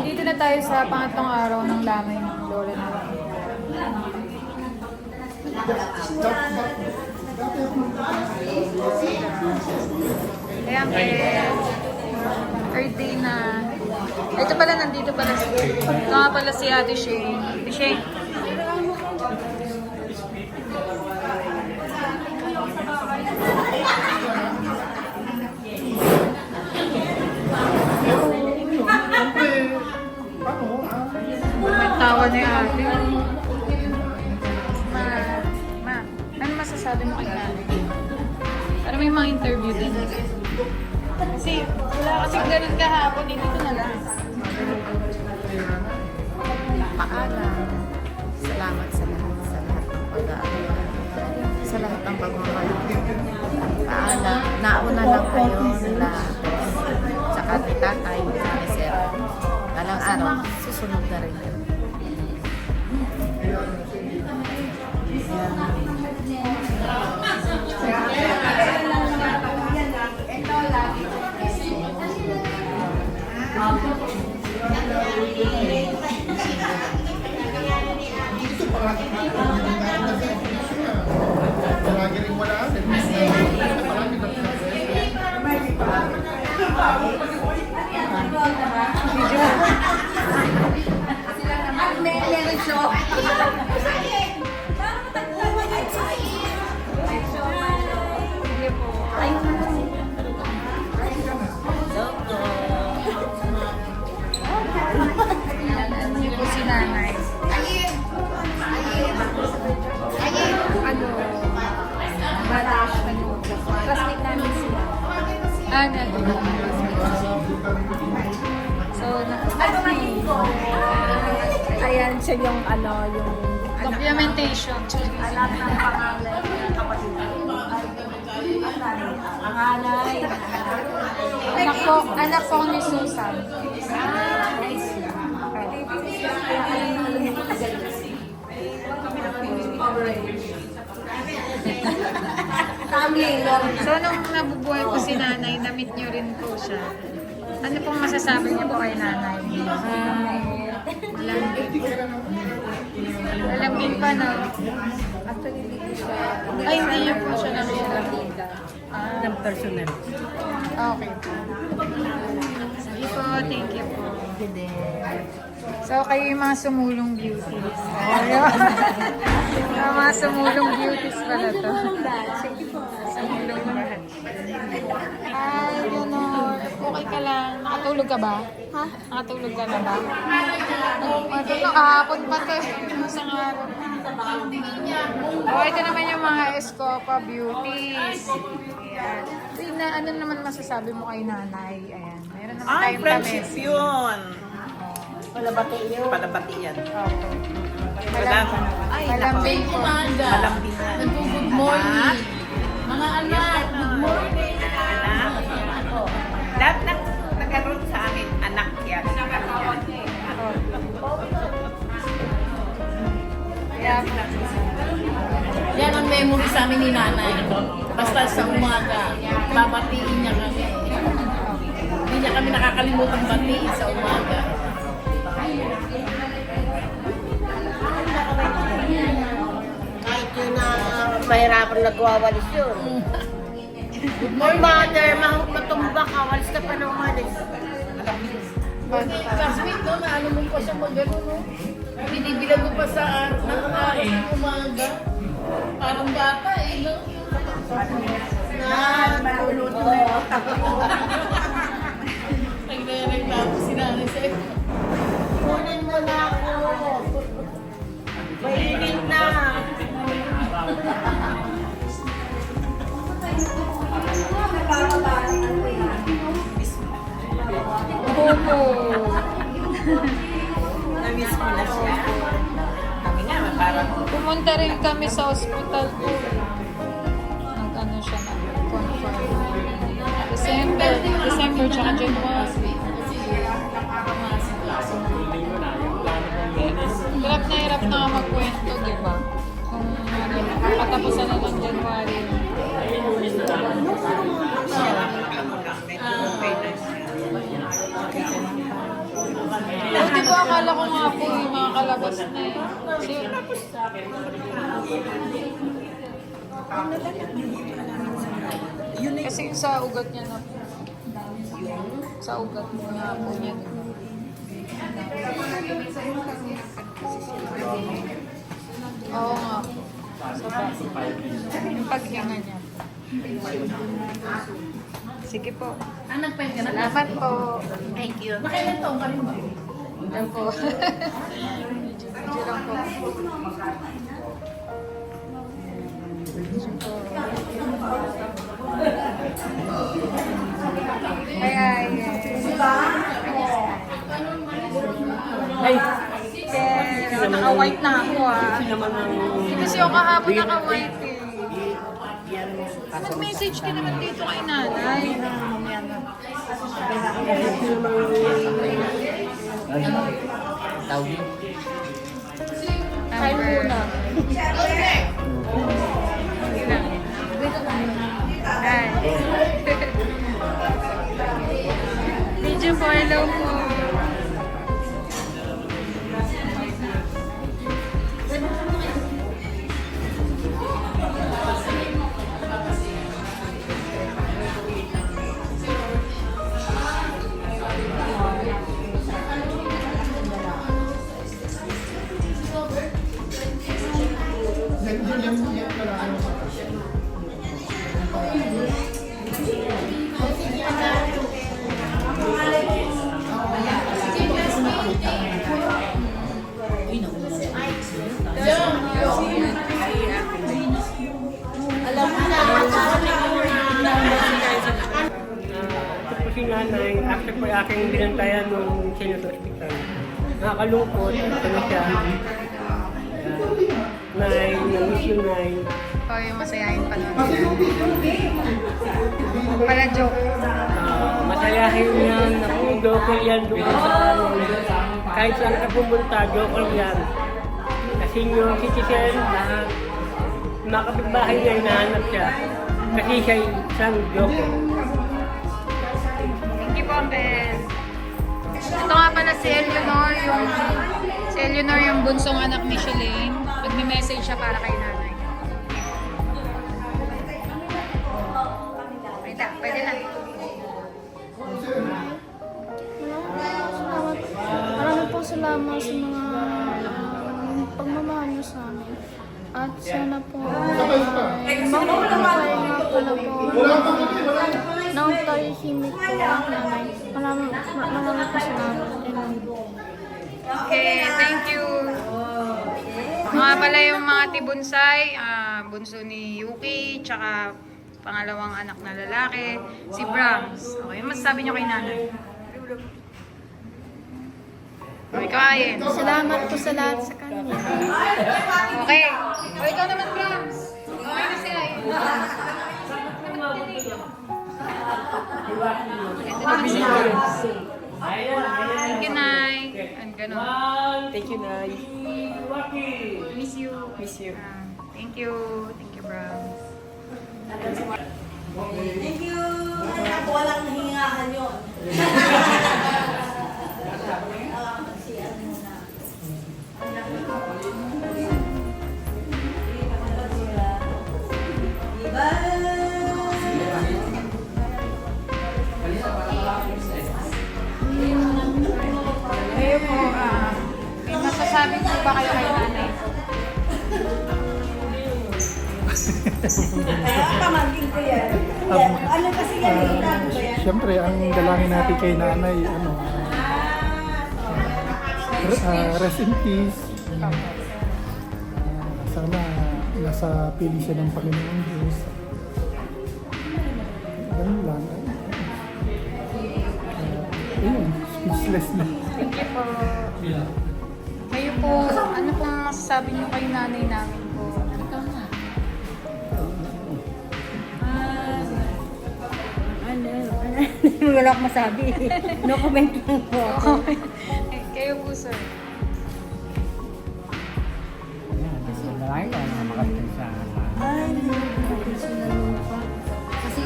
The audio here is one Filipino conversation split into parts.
Dito na tayo sa pangatlong araw ng lamay ng lola natin. Ayan, third day na. Ito pala, nandito pala si... Ito nga pala si Ate Shane. Ate Shane. Tawa ni Ate. Ma, ano masasabi mo kay Ate? Para may mga interview din. Kasi wala kasing ganun kahapon. Dito na lang. Paalam. Salamat sa lahat ng pag-aaral. Sa lahat ng pagmamahal. Paalam. Nauna lang kayo nila. Tsaka ni tatay, ni sir. Alang araw, susunod na rin. Lagi rin wala. Hindi po si nanay. Classmate namin sila. So, Ayan siya yung yung documentation. anak ng pangalan ng kapatid. Pangalay. Anak po ni Susan. Family. So, nung nabubuhay po si nanay, na-meet niyo rin po siya. Ano pong masasabi niyo po kay nanay? Malambing. Malambing pa, no? Actually, hindi siya. Ay, hindi niyo po siya nakita. Ng personal. Okay po. Sige po, thank you po. So, kayo yung mga sumulong beauties. Yung mga sumulong beauties pala to. Sumulong lahat. Ay, Leonor. Okay ka lang. Nakatulog ka ba? Ha? Nakatulog ka na ba? Kahapon pa to. Isang araw. Oh, ito naman yung mga Escopa beauties. Ayan. Ano naman masasabi mo kay nanay? Ayan. Meron naman Ay, tayong friendship pamesi. yun. Palabati yun. Palabati yan. Malambing po. Malambing yan. Good morning. Mga anak, good morning. Anak. Lahat ng nagkaroon sa amin, anak yan. Yan ang memory sa amin ni nanay. Basta sa umaga, babatiin niya kami. Hindi niya kami nakakalimutan batiin sa umaga. Kahit yun na mahirapan nagwawalis yun. Good morning, mother. Matumba ka. Walis ka pa ng umalis. Classmate no, naano mo pa siya mag-ano no? Binibilag mo pa sa umaga. Parang bata no? Maluluto na yun. Nagre-reklamo si nanay sa'yo. Kunin mo na ako. Mainit na. Opo. Na-miss mo na siya. Kami nga, parang Pumunta rin kami sa hospital po. Nag-ano siya na confirm. December tsaka January. Hirap na magkwento, di ba? Kung katapusan na ng January. Di ba akala ko nga po yung mga kalabas na eh. Kasi yung sa ugat niya na po. Sa ugat nga po niya. Oo nga po. Sa back. Yung paghinga niya. Sige po. Nagpahinga ka na? Salamat po. Thank you. Nakailan taong ka rin ba? Yan po. Medyo lang po. Ay. Ay, Pero naka-white na ako ah. Kasi yung kahapon naka-white eh. Mag-message ka naman dito kay nanay. Time muna. Hi. Medyo po, hello po. Ito po si nanay, after po aking binantayan nung sino sa hospital. Nakakalungkot, ano siya. Nay, na-miss you, Nay. Oh, yung masayahin pa nun. Pala joke. Masayahin yan, naku, joker yan doon sa ano. Kahit saan ka pumunta, joker yan. Kasi yung citizen, lahat. Mga kapitbahay niya, hinahanap siya. Kasi siya isang joker. Thank you po, Ben. Ito nga pala si Eleanor yung bunsong anak ni Shalane. Magme-message siya para kay nanay. Wait lang, pwede na. Maraming po salamat sa mga pagmamahal niyo sa amin. At sana po mabuhay nga pala po nang tahimik po ang nanay. Maraming po salamat. Okay, thank you. Mga pala yung mga tibunsay, bunso ni Yuki, tsaka pangalawang anak na lalaki, si Brahms. Okay, yung masasabi niyo kay nanay? Okay, kain. Salamat po sa lahat sa kanya. Okay. O, ikaw naman, Brahms. Okay na sila eh. Ito naman si Brahms. Thank you, Nay. And ganun. Thank you, Nay. Miss you. Miss you. Thank you. Thank you, Brahms. Thank you! Ako walang nahingahan yun. Diba? Kayo po, may masasabi po ba kayo kay nanay? Pamangkin ko yan. Ano kasi yan? Itago ba yan? Siyempre, ang dalangin natin kay nanay, rest in peace. Sana nasa pili siya ng Panginoon Diyos. Ganun lang. Ayun, speechless na. Thank you po. Kayo po, ano pong masasabi niyo kay nanay namin po? Wala akong masabi. No comment lang po. Kayo po, sir. Ay, hindi ko pa. Kasi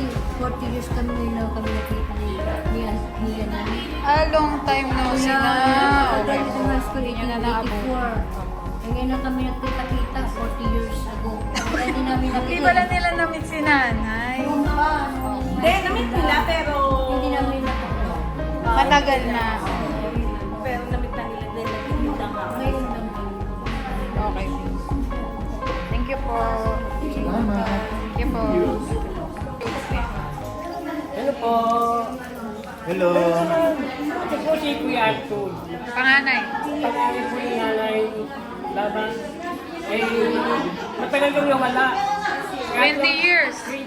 40 years kami ngayon na kami nakita niya namin. Long time no see na. Kaya sa high school, Hindi nyo na naabot. 1884. Ngayon na kami nakita-kita 40 years ago. Kaya hindi namin nakita. Hindi pala nila na-meet si nanay. Hindi, namit nila pero... Hindi namin nakita. Matagal na. Pero namit na nila din. Nakikita nga. Ngayon lang. Okay. Thank you po. Salamat. Thank you po. Ano po? Hello. Ito po si Kuya Arthur. Panganay. Pangalan po ni Nanay Laban. Eh, matagal kong nawala. 20 years. 20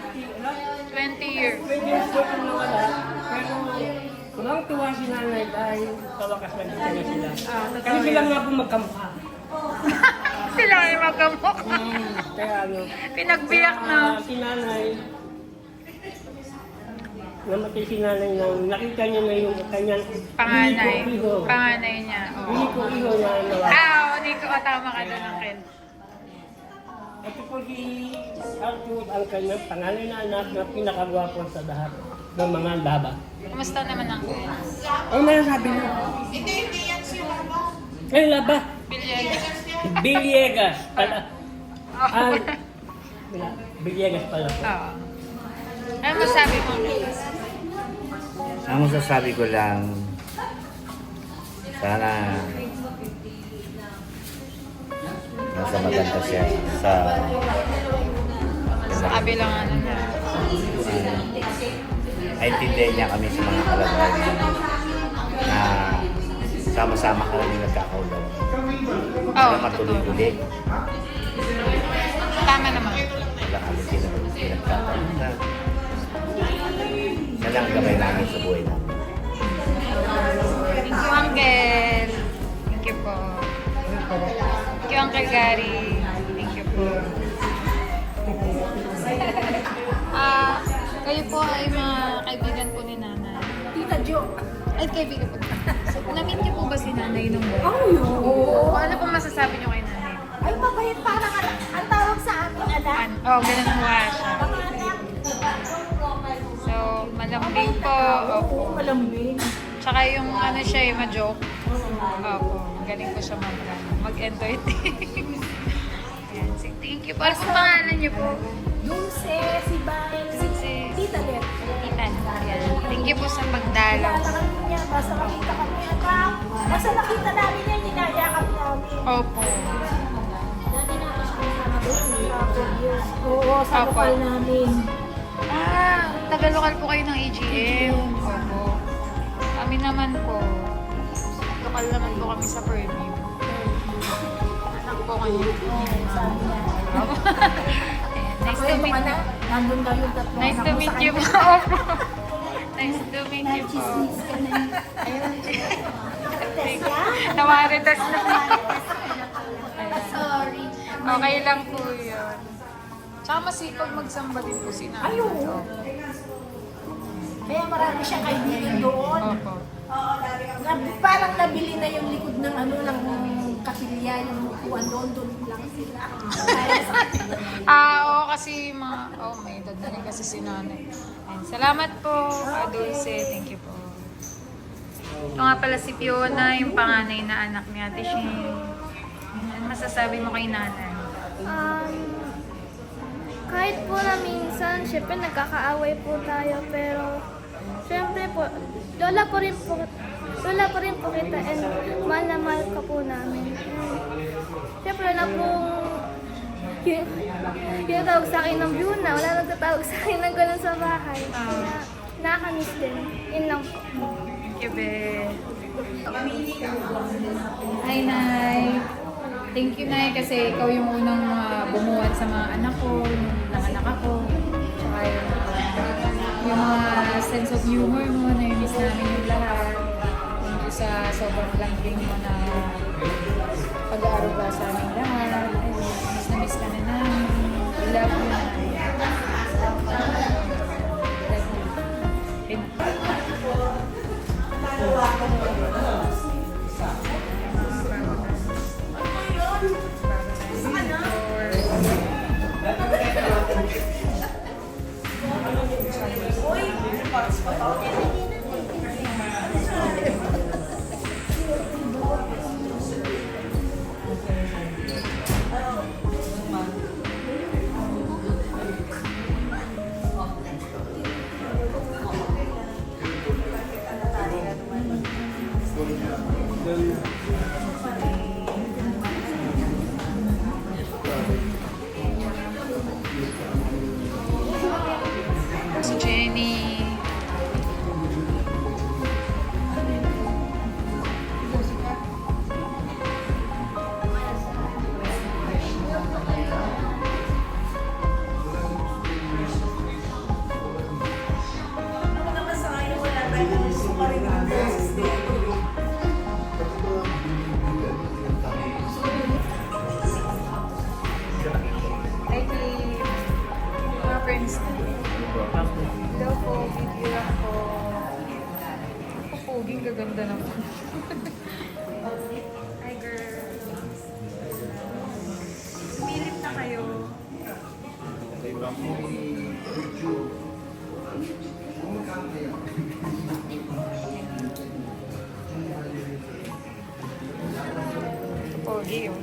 years. 20 years po kong nawala. Pero, kurang tuwa si Nanay dahil kawakas na dito na sila. Kasi sila nga po magkampa. Sila ay magkamok. Kaya ano, Pinagbiyak na. si Nanay, namatay si Nanay nang nakita niya na yung kanyang Panganay. iho. Panganay niya. Hindi ko iho na nawala. Nico. Tama ka doon, Uncle. Ito po si Arthur, ang kanyang pangalan na anak na pinakagwapo sa lahat ng mga laba. Kumusta naman, Uncle? Ano masasabi niyo? Ay, laba. Villegas. Villegas pala. Ah, Villegas pala po. Oo. Ano masabi mo? Ang masasabi ko lang, sana nasa maganda siya sa Sa kabilang ano na. naintindihan niya kami sa mga kalagayan na sama-sama kami nagkakaulaw. Oo, Para totoo. matuloy-tuloy. Tama naman. Wala kami pinagkakaulaw. Yan lang ang gabay namin sa buhay namin. Thank you, Uncle. Thank you po. Thank you, Uncle Gary. Thank you po. Kayo po ay mga kaibigan po ni Nanay. Tita Jo. Ay, kaibigan po. So, na-meet niyo po ba si Nanay nung buwan? Oo. Ano po masasabi niyo kay Nanay? Ay, mabait parang ang tawag sa amin, anak. Ganun po siya. So, malambing po. Opo. Malambing. Tsaka yung ano siya, ma-joke. Opo. Galing po siya mag-entertain. Ayan. Thank you po. Ano pong pangalan niyo po? Dulce, si Bael, si Tita Let. Titan. Ayan. Thank you po sa pagdalaw. Kami niya, basta makita kami, anak. Basta nakita namin yan, ninayakap namin. Opo. Dati na ako siya kasama doon, 12 years. Oo, sa Opo. lokal namin. Tagalokal po kayo ng AGM. Opo. Kami naman po. Lokal naman po kami sa Purview. Anak po kayo. Sabi niya. Ayan. Nice to meet you. Nandun daw yung tatlo. Nice to meet you po. Opo. Nice to meet you po. Chismis ka na yun. Nawaritas na. Sorry. Okay lang po yun. Tsaka masipag magsamba din po si Nanay. Ay, oo. Kaya marami siyang kaibigan doon. Opo. Parang nabili na yung likod ng ano ng kapilya, yung upuan doon lang sila. Oo, kasi may edad na rin kasi si Nanay. Ayan, salamat po, Dulce. Thank you po. Ito nga pala si Fiona, yung panganay na anak ni Ate Shane. Ano masasabi mo kay Nanay? Kahit po na minsan, syempre nagkakaaway po tayo, pero syempre po, lola po rin po kita and mahal na mahal ka po namin. And, syempre na pong tinatawag sa akin ng Fiona, wala nagtatawag sa akin ng gano'n sa bahay. Kaya nakakamiss din. Yun lang po. Thank you, Be. Hi, Nay. Thank you, Nay, kasi ikaw yung unang bumuhat sa mga anak ko, nung nanganak ako. Tsaka yung mga sense of humor mo, na-miss namin yung lahat. Thank you sa sobrang lambing mo na pag-aaruga sa aming lahat. Ayun, miss ka na namin. I love you, Nay. Si Jenny. Hi, Kim. Mga friends na. Hello po, video ako. Ako poging gaganda naman. Hi, girls. Sumilip na kayo. Pogi yun.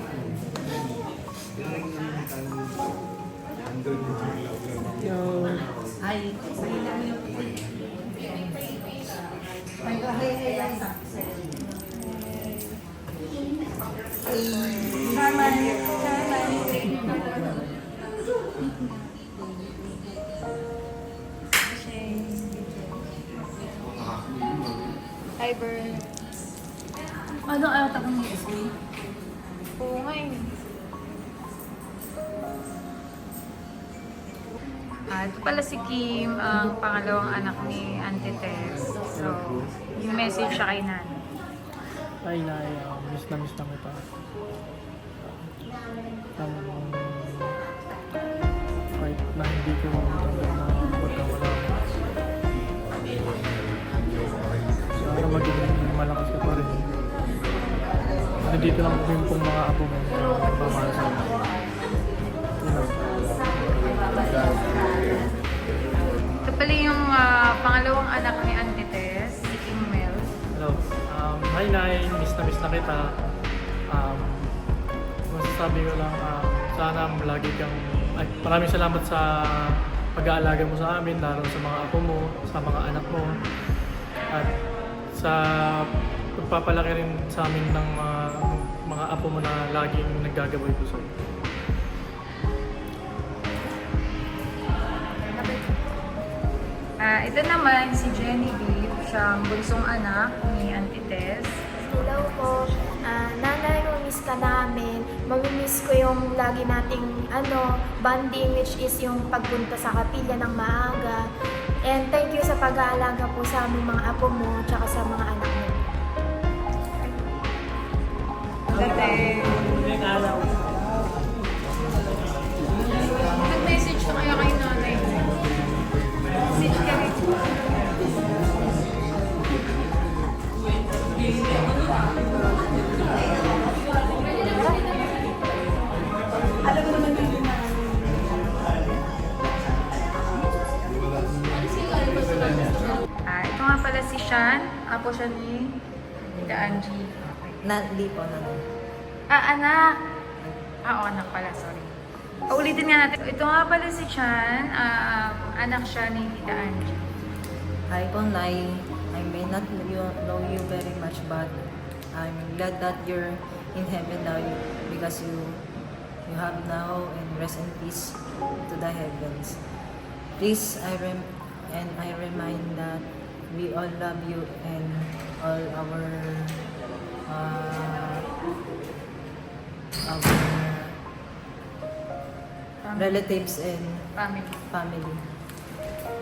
Hi, Bert. Ano ata kong USB? Oo nga eh. Ito pala si Kim, ang pangalawang anak ni Auntie Tess. So, yung message siya kay Nana. Ay, Nay, miss na kita. Kahit na hindi ko matanggap na pagkawala mo. Sana maging malakas ka pa rin. Nandito lang yung pong mga apo mo na mamahal sa iyo. Ito pala yung pangalawang anak ni Auntie Tess, si Kim Mel. Hello. Hi, Nay. Miss na kita. Masasabi ko lang, sana lagi kang... maraming salamat sa pag-aalaga mo sa amin, lalo sa mga apo mo, sa mga anak mo. At sa pagpapalaki rin sa amin ng mga apo mo na laging naggagabay ko sa iyo. Ito naman si Genevieve, siyang bunsong anak ni Auntie Tess. Hello po. Nanay, miss ka namin. Mamimiss ko yung lagi nating bonding, which is yung pagpunta sa kapilya ng maaga. And thank you sa pag-aalaga po sa aming mga apo mo tsaka sa mga anak mo. Nag-message na kaya kay nanay. Message ka rin. Ito nga pala si Sean. Apo siya ni Tita Angie. Hindi po na. Anak. Oo, anak pala. Sorry. Ulitin nga natin. Ito nga pala si Chan. Anak siya ni Tita Angie. Hi po, Nay. I may not know you very much, but I'm glad that you're in heaven now because you have now and rest in peace to the heavens. Please, I remind that we all love you and all our relatives and family.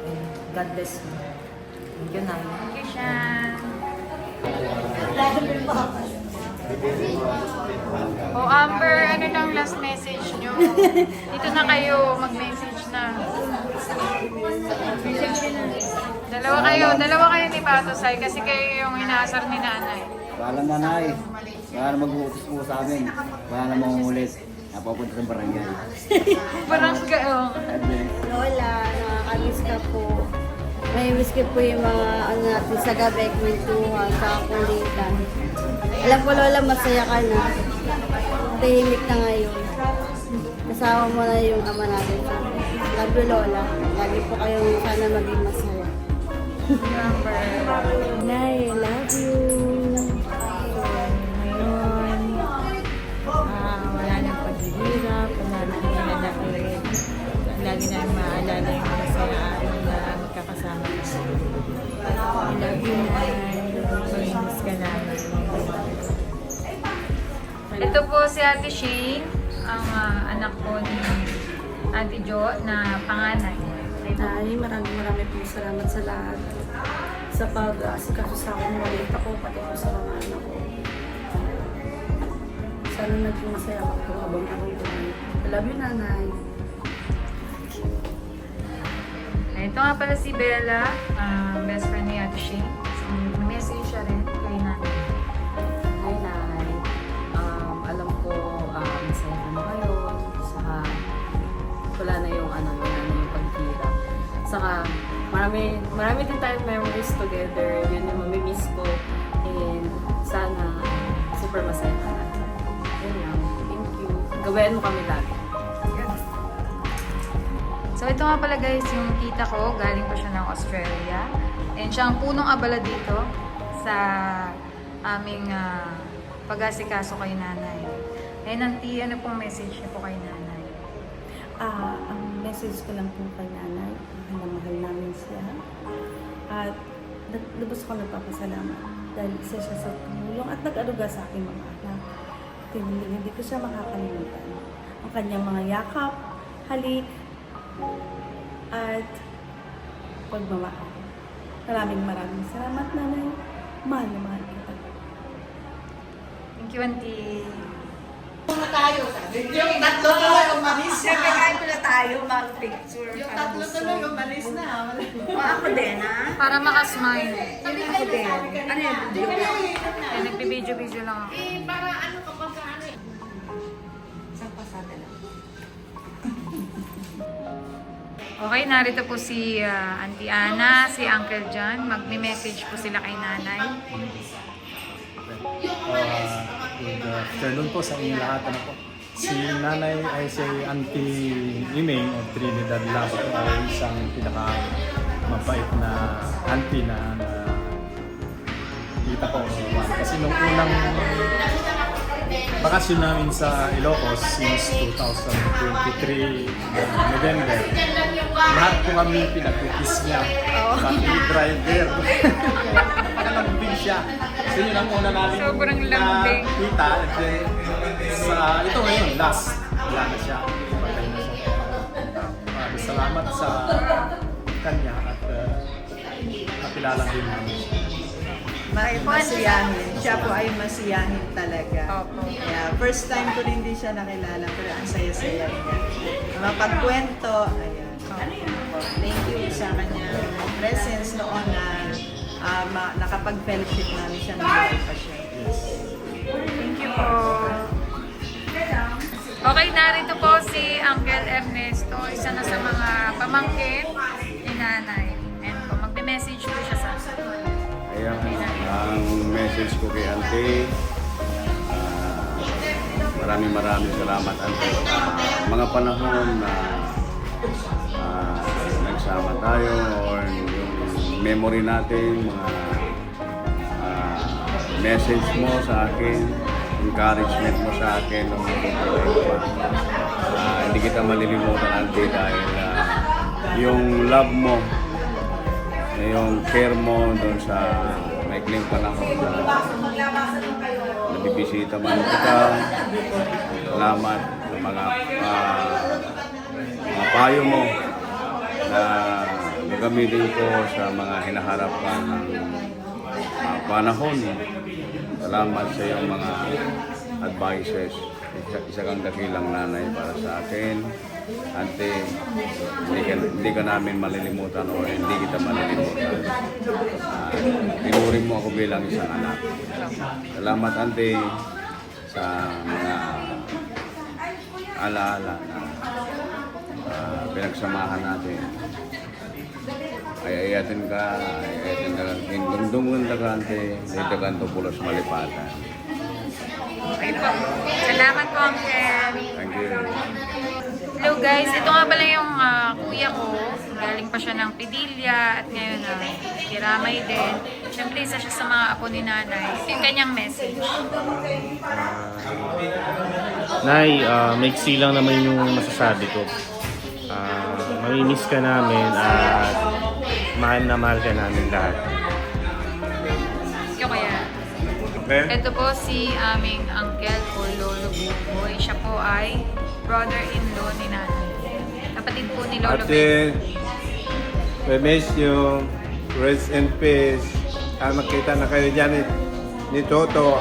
And God bless you. Thank you, Nay. Thank you, Sean. Amber, ano lang last message nyo? Dito na kayo, mag-message na. Dalawa kayo ni Batosay kasi kayo yung inaasar ni nanay. Wala nanay. Wala na mag-uupos po sa amin. Wala na mangungulit. Napapunta sa barangay. Barangay, Lola, nakakamiss ka po. May miss ko po yung mga natin sa gabi, kwentuhan, sa kulitan. Alam ko, Lola, masaya ka na. Tahimik na ngayon. Kasama mo na yung ama natin. Love you, Lola. Lagi po kayong sana maging masaya. Amber. Nay, love you. Ito po si Ate Shane, ang anak po ni Ate Jo na panganay. Nay, maraming po salamat sa lahat. Sa pag-asikaso sa akin, maliit ako, pati po sa mga anak ko. Sana naging masaya ako habang ako doon. I love you, Nanay. Ito nga pala si Bella, best friend ni Ate Shane. So, message siya rin kay nanay. Hi, Nay. Alam ko, masaya ka na ngayon. Saka, wala na yung paghirap. Saka, marami din tayong memories together. Yun yung mamimiss ko. And sana, super masaya ka na. Yun lang. Thank you. Gawin mo kami lagi. So ito nga pala guys, yung tita ko, galing pa siya ng Australia. And siya ang punong abala dito sa aming pag-asikaso kay nanay. And auntie, ano pong message niyo po kay nanay? Ang message ko lang po kay Nanay, mahal namin siya. At lubos ko nagpapasalamat dahil isa siya sa tumulong at nag-aruga sa aking mga anak. Hindi ko siya makakalimutan. Ang kanyang mga yakap, halik, at pagmamahal. Maraming salamat, Nanay. Mahal na mahal kita. Thank you, auntie. Yung tatlo tuloy umalis na. Kahit pala tayo mag-picture. Yung tatlo tuloy umalis na. Ako din, ha? Para makasmile. Ako din. Ano yung video? Eh, nagpibidyo-video lang ako. Para ano kapag ano eh. Isang pasada lang. Okay, narito po si Auntie Ana, si Uncle John. Magme-message po sila kay nanay. Good afternoon po sa inyong lahat. Ano po? Si nanay ay si Auntie Iming of Trinidad Labo ay isang pinaka-mabait na auntie na kita ko. Kasi nung unang bakasyon namin sa Ilocos since 2023 November, lahat po kami pinag-kiss niya. Pati driver. Nalambing siya. So yun ang una namin Sobrang lambing. nakita. Ito ngayon, last. Wala na siya. Patay na siya. Salamat sa kanya at nakilala din namin siya. Masiyahin. Siya po ay masiyahin talaga. Opo. Yeah, first time ko rin hindi siya nakilala pero ang saya-saya niya. Mapagkwento, ayan. Thank you sa kanya presence noon na nakapag-fellowship namin siya nung buhay pa siya. Thank you po. Okay, narito po si Uncle Ernesto, isa na sa mga pamangkin ni nanay. And po, magme-message po siya sa Ayan, ang message ko kay Auntie, maraming salamat Auntie. Mga panahon na nagsama tayo or yung memory natin, mga message mo sa akin, encouragement mo sa akin nung hindi kita malilimutan Auntie dahil yung love mo, yung care mo doon sa maikling panahon na nabibisita man kita. Salamat sa mga payo mo na gagamitin ko sa mga hinaharap ng panahon. Salamat sa iyong mga advices. Isa kang dakilang nanay para sa akin. Auntie, hindi ka namin malilimutan o hindi kita malilimutan. Pinuri mo ako bilang isang anak. Salamat Auntie sa mga alaala na pinagsamahan natin. Ayayatin ka, kindungdungan ka Auntie, dito ka pulos malipatan. Okay po. Salamat po, Uncle. Thank you. Hello guys, ito nga pala yung kuya ko. Galing pa siya ng Padilla at ngayon Kiramay din. Siyempre, isa siya sa mga apo ni nanay. Ito yung kanyang message. Nay, maiksi lang naman yung masasabi ko. Mamimiss ka namin at mahal na mahal ka namin lahat. Ikaw kaya? Okay? Ito po si aming uncle o lolo Buboy. Siya po ay brother-in-law ni nanay. Kapatid po ni Lolo Ben. Ate, we miss you. Rest in peace. Makita na kayo dyan ni Toto.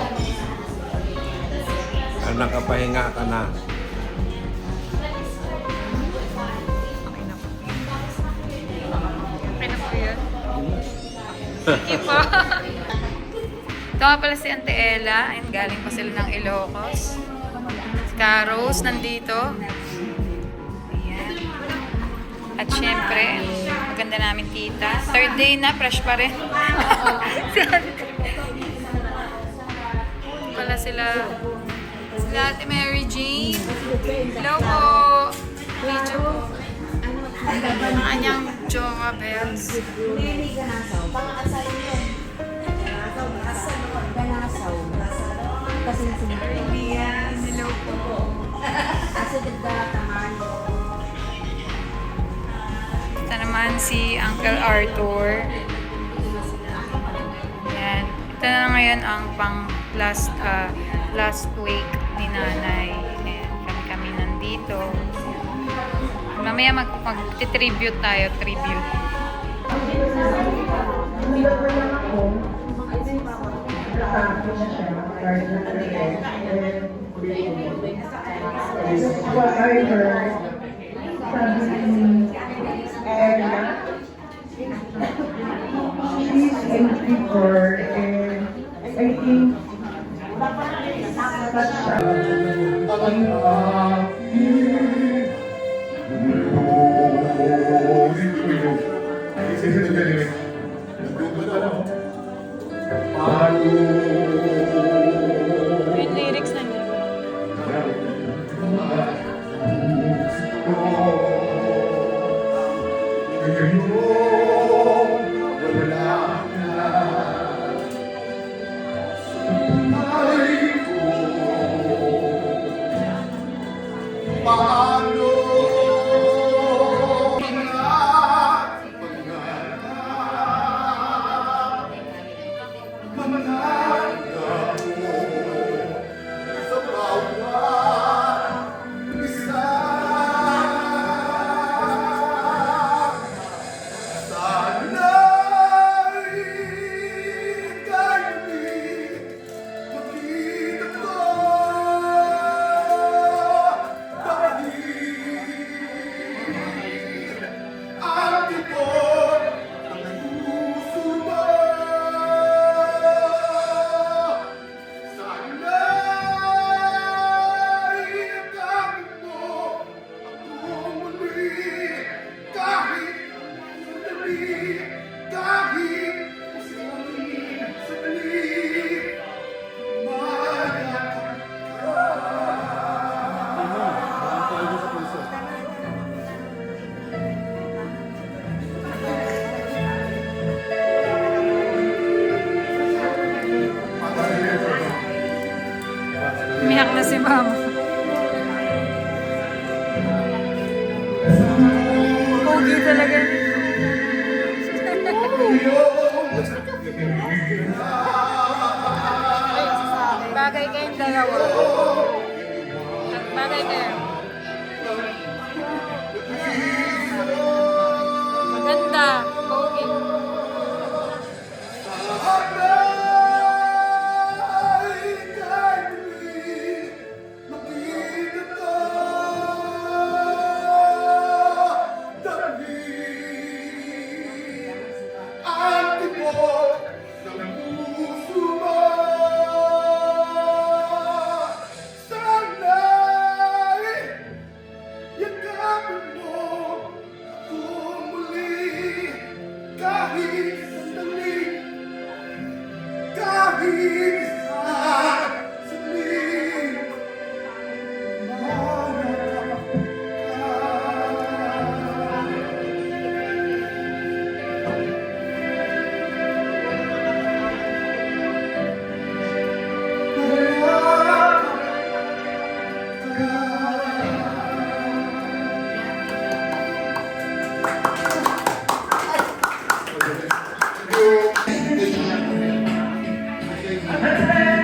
Nakapahinga ka na. Okay na po. Okay na po yun. Thank you po. Ito nga pala si Ante Ella. Ayun, galing pa sila ng Ilocos. Si Caros nandito. Ayan. At syempre, maganda namin tita. Third day na, fresh pa rin. Pala sila Ate Mary Jane. Hello po. Video po. Ang kanyang Jowa Bells. Hello po. Ito naman si Uncle Arthur. Yan. Ito na ngayon ang pang last week ni nanay. Ayan, kami nandito. Mamaya mag-tribute tayo, tribute. What I heard, she's 84 and I think Yung lyrics na niya. Umiyak na si mama. Pogi talaga. Bagay kayong dalawa. Bagay kayo. Maganda. Pogi. Thank you.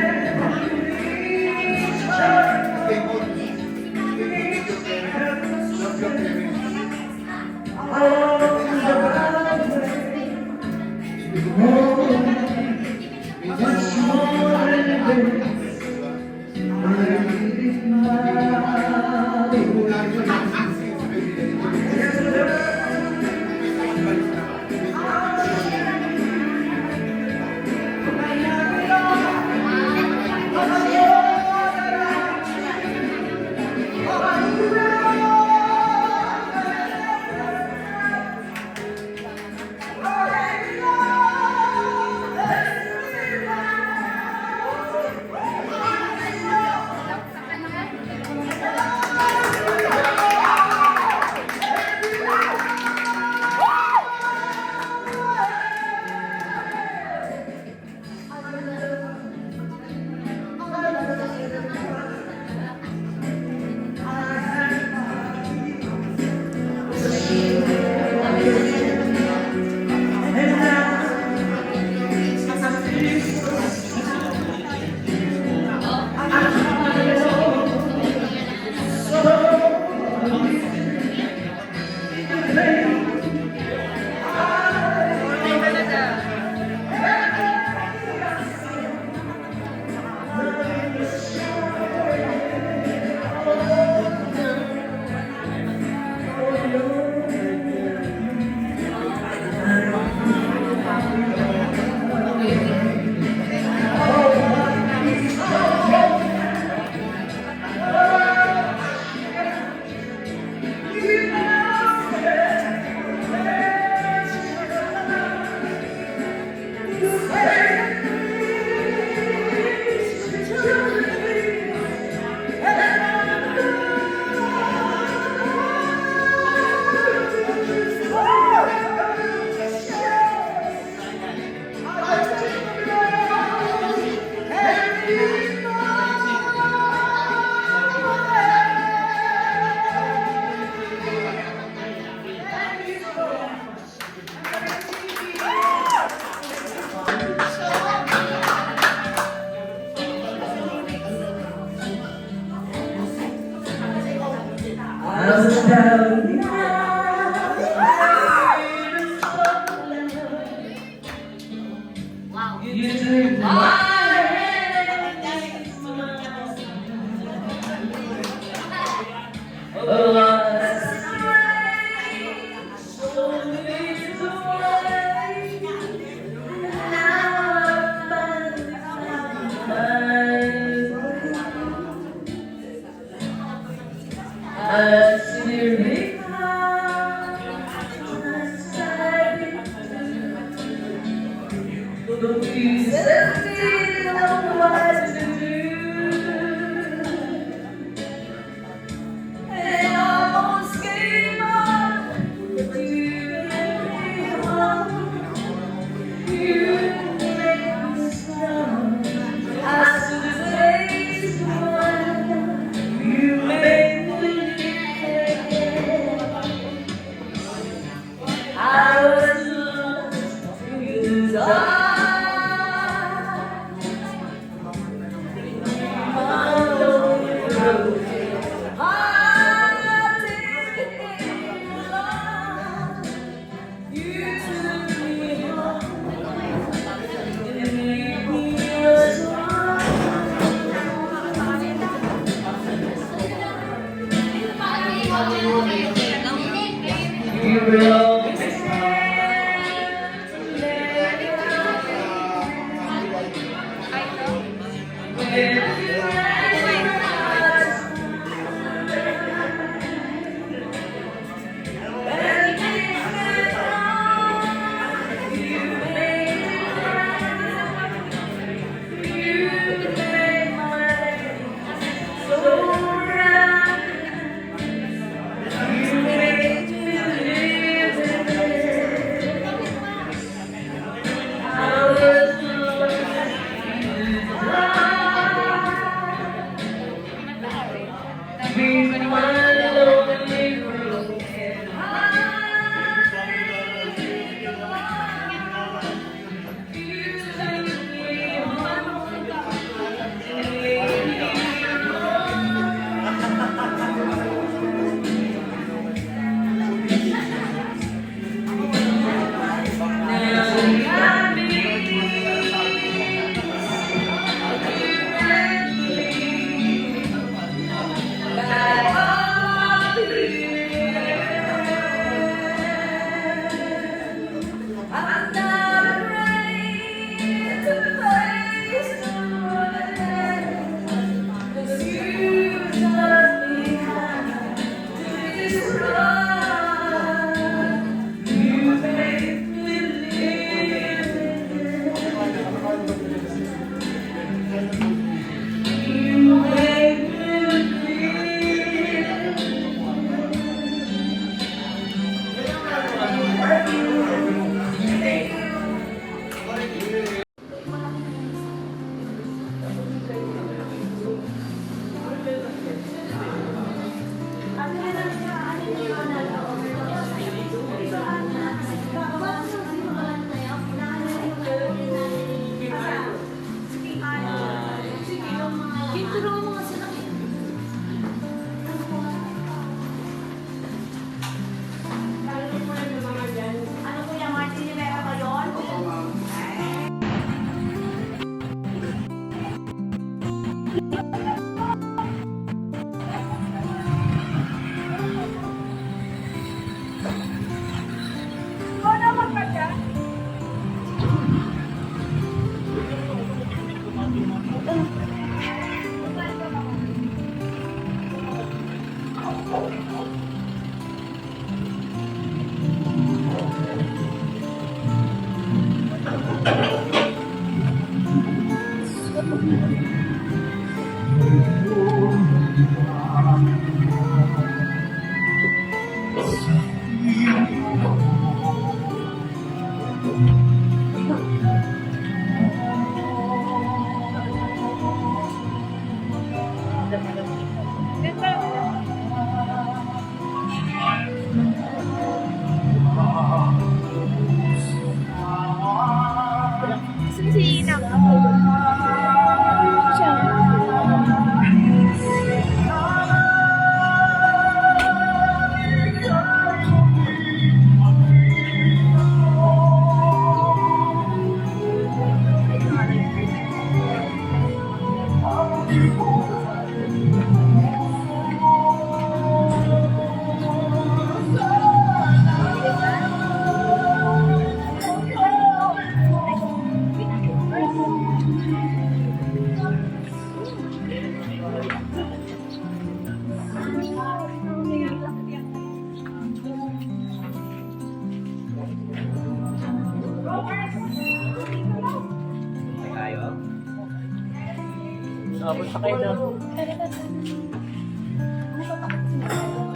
Punta kayo na.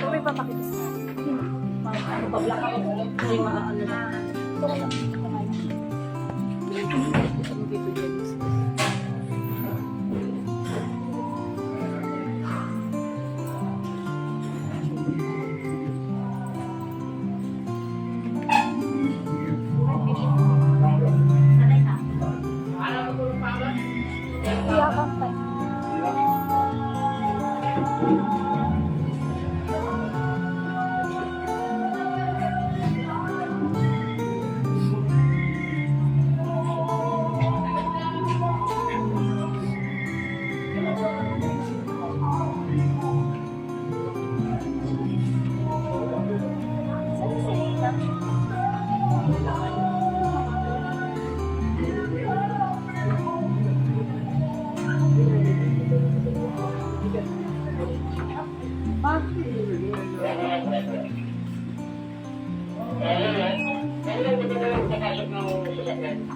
May papakita sa iyakan pa.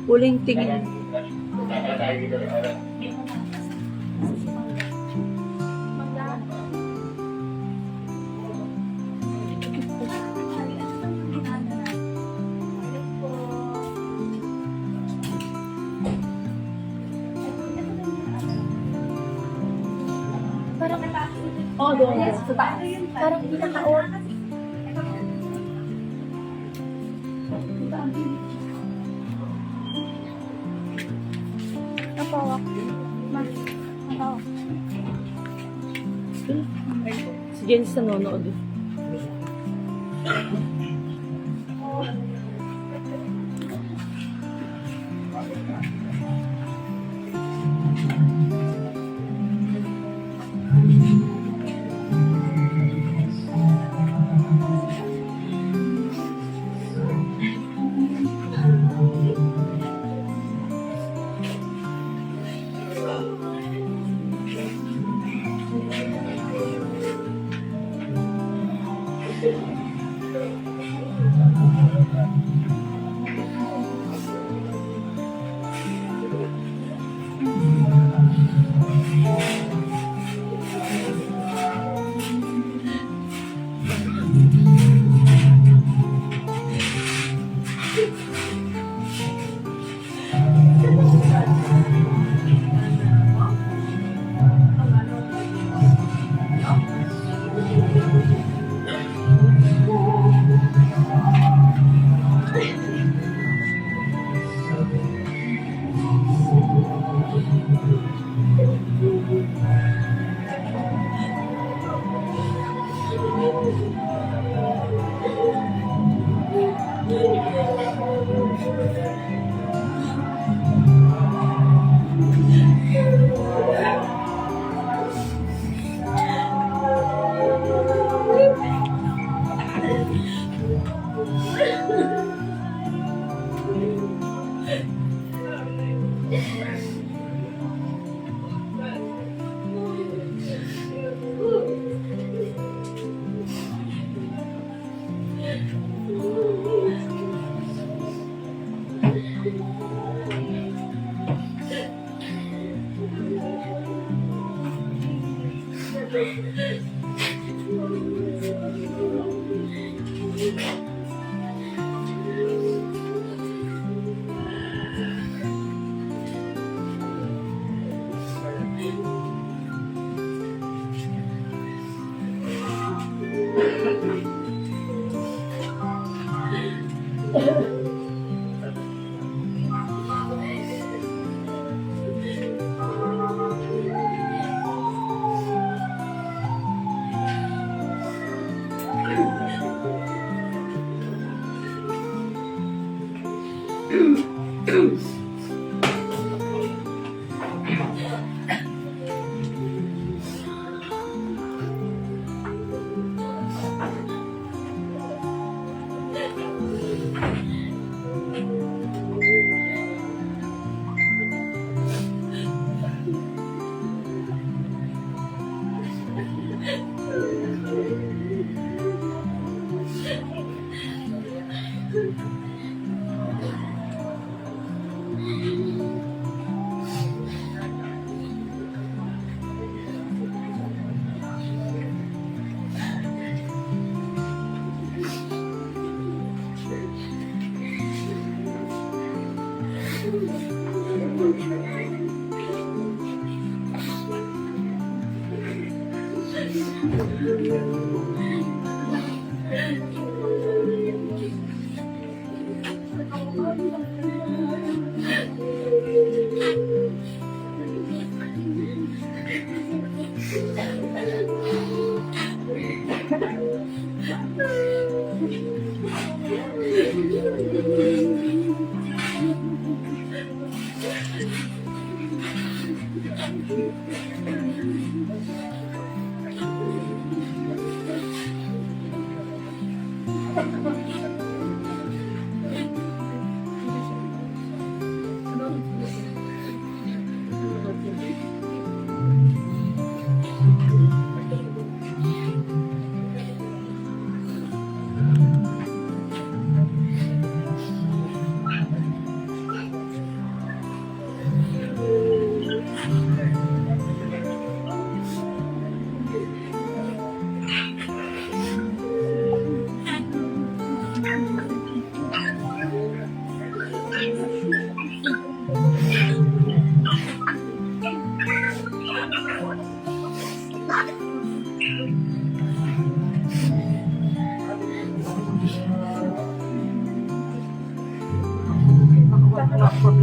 Huling tingin. Parang, doon. parang pinaka-old. Napawak. Napawak. Si Jens nanonood.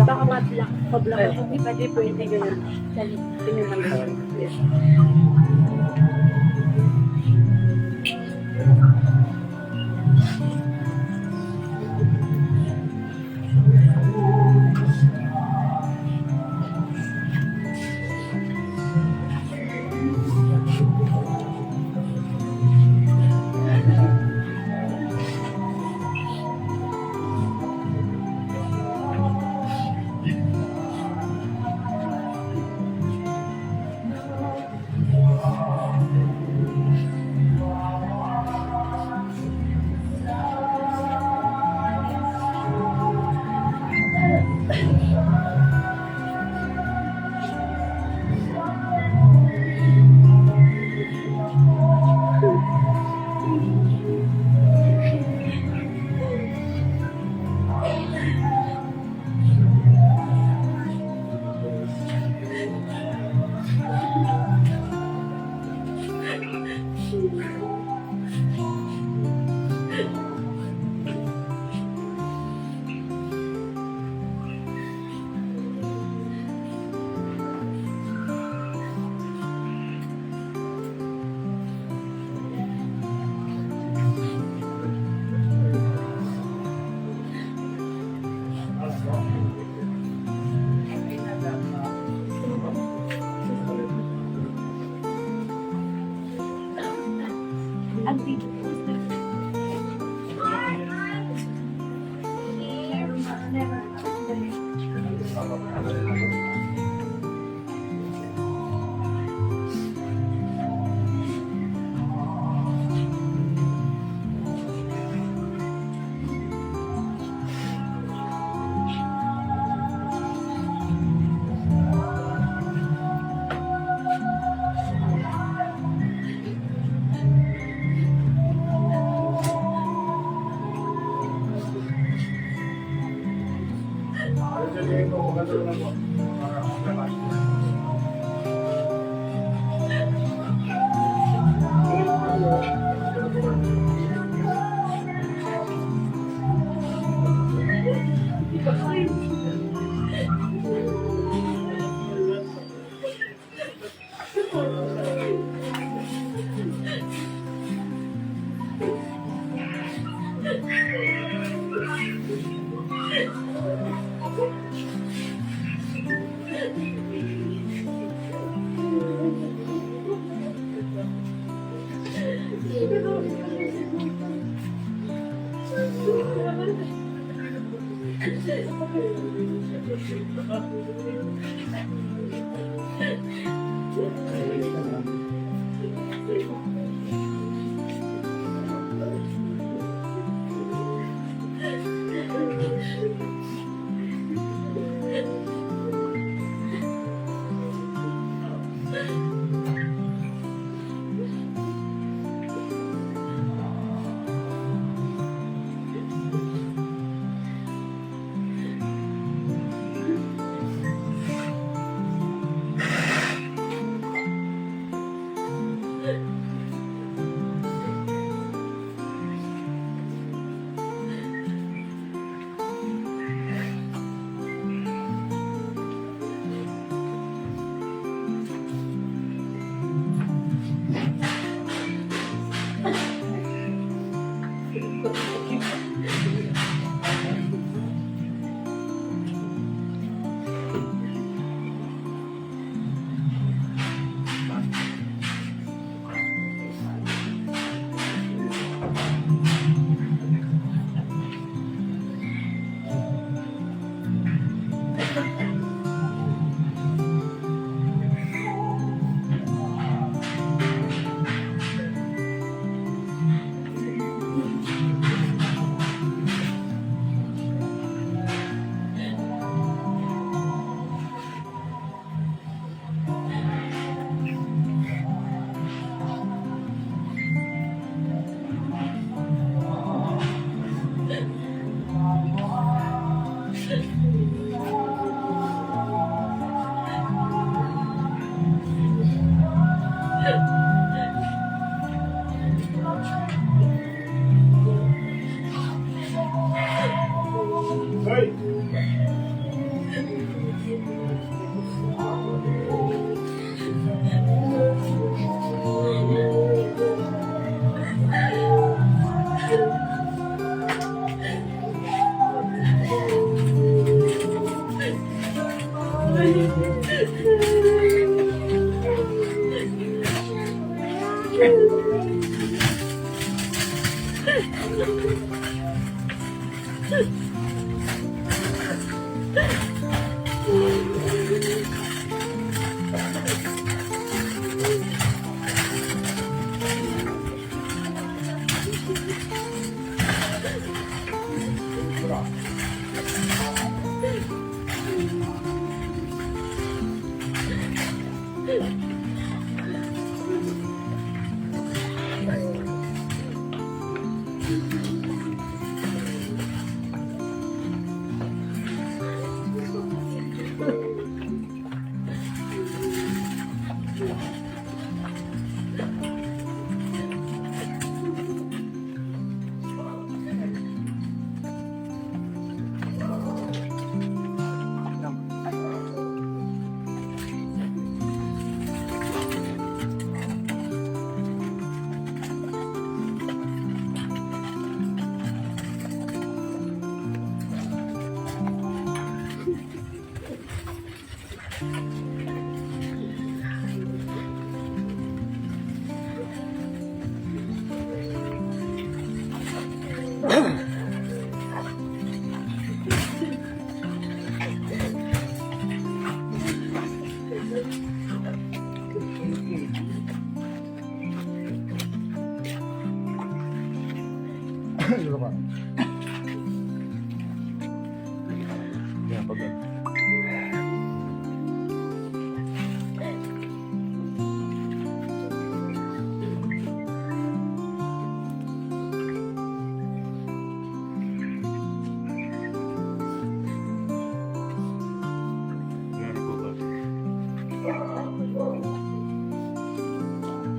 Baka ma-block. Pa-block. Hindi pwede ganyan. Tingnan lang.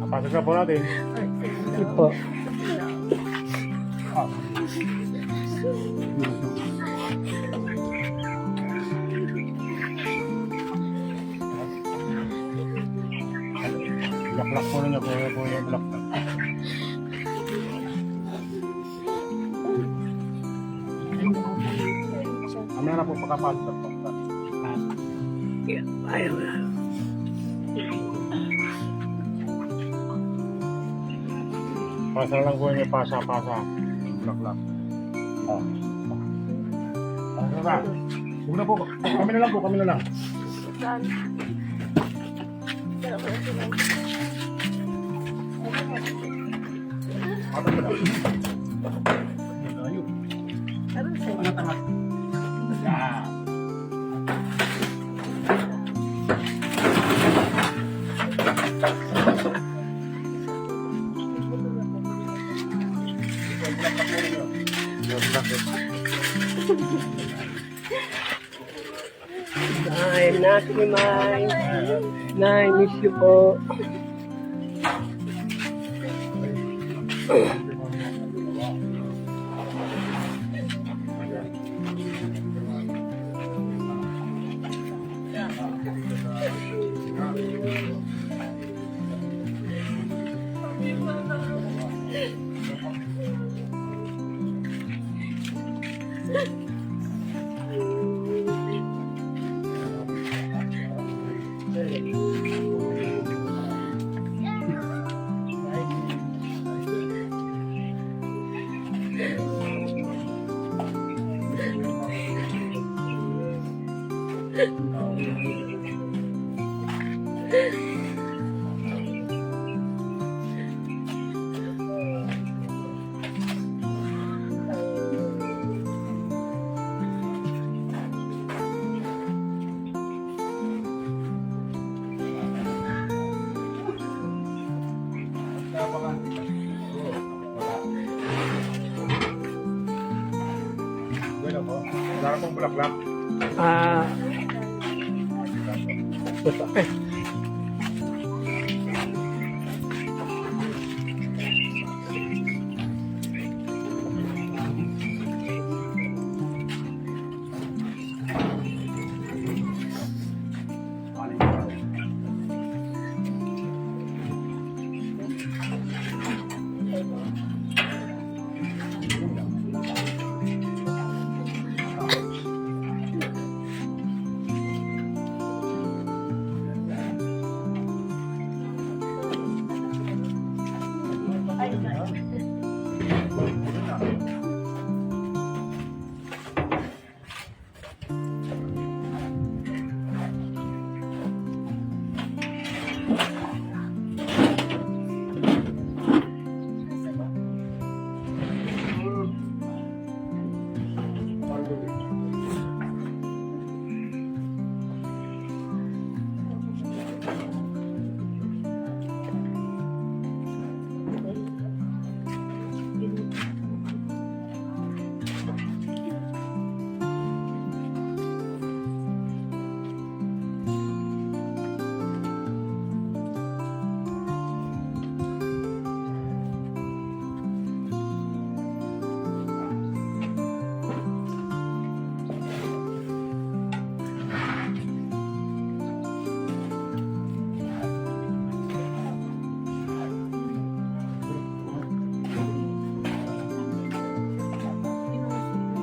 Pasok na po natin. Ito po. Laklak po ninyo, kaya po yung laklak. Kami na po pagkapasok. Ayaw na. Pasa lang po yung pasa-pasa. Laklak. Pasa na. Huwag na po. Kami na lang po, kami na lang. Nay, nasi ni May. Nay, miss you po. Wala pong bulaklak.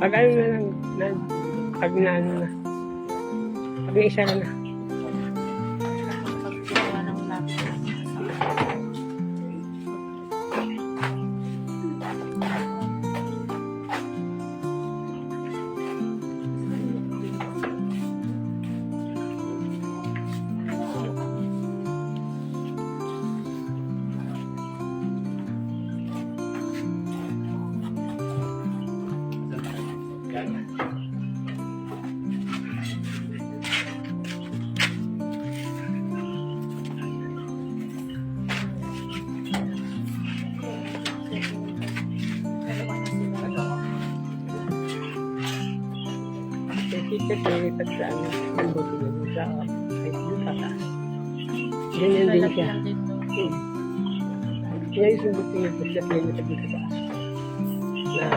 Pag ano na lang, pag na ano na. Pag isa na na. Paggawa ng laptop. Kasi nilipat sa ano, ang buto yun sa taas. Ganyan din siya. Ngayon yung buto yun sa nilipat sa taas. Na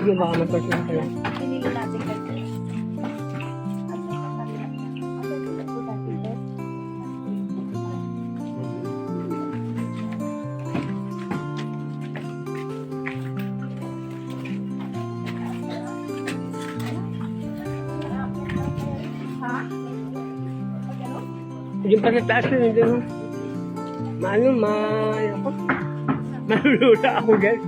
sige, baka magpasya kayo. Pinili natin kayo. Yung pa sa taas na nandun. Maano, ako. Malulula ako, guys.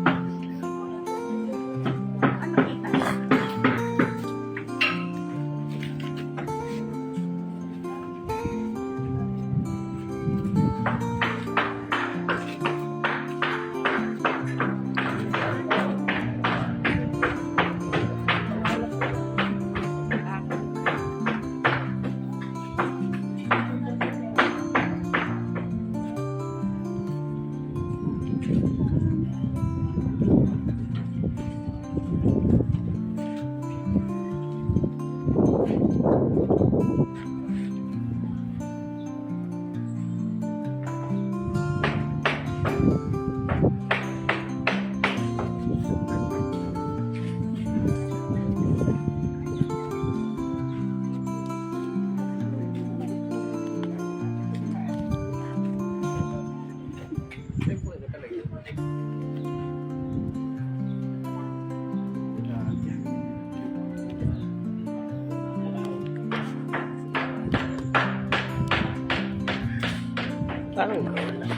Parang nawala.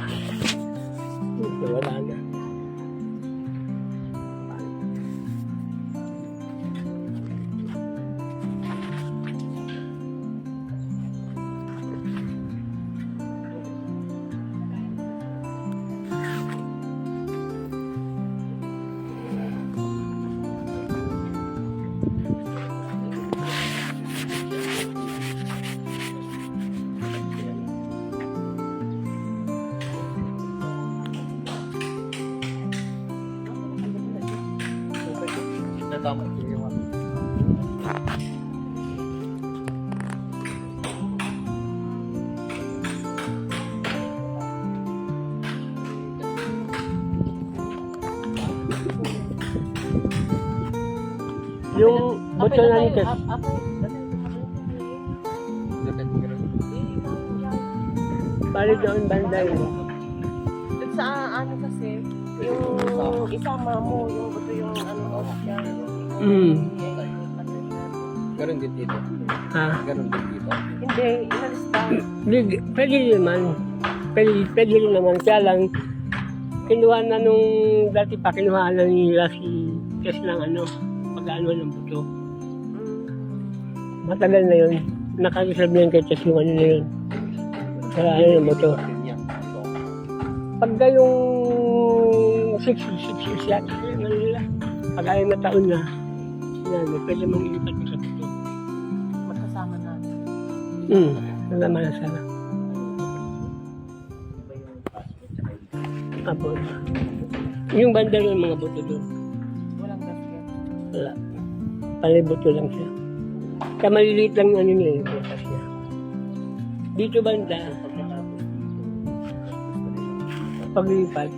Nawala na. Tama po yung yung buto na nito. Bali doon banda yun. Dun sa ano kasi, yung isama mo, yung buto yung ano, siya. Ganon din dito. Ha? Ganon din dito. Hindi, inalis pa. Pwede naman. Pwede rin naman. Kaya lang, kinuha na nung dati pa, kinuha na nila si test ng ano, pag-ano ng buto. Matagal na yun. Nakareserve na yung kay test yung ano na yun. Kaya ano ng buto. Pagka yung 6 years yata, ano nila. Pag ayaw na taon na, yan, pwede mong ilipat mo sa buto. Magkasama natin. Nalaman na sana. Apo. Yung banda ng mga buto doon. Walang basket. Wala. Palibuto lang siya. Kaya maliliit lang yung ano niya, yung butas niya. Dito banda. Paglipat.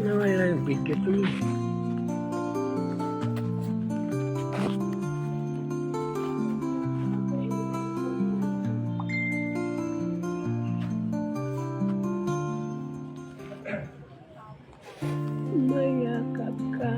Nawala yung video to yun. Mayakap ka.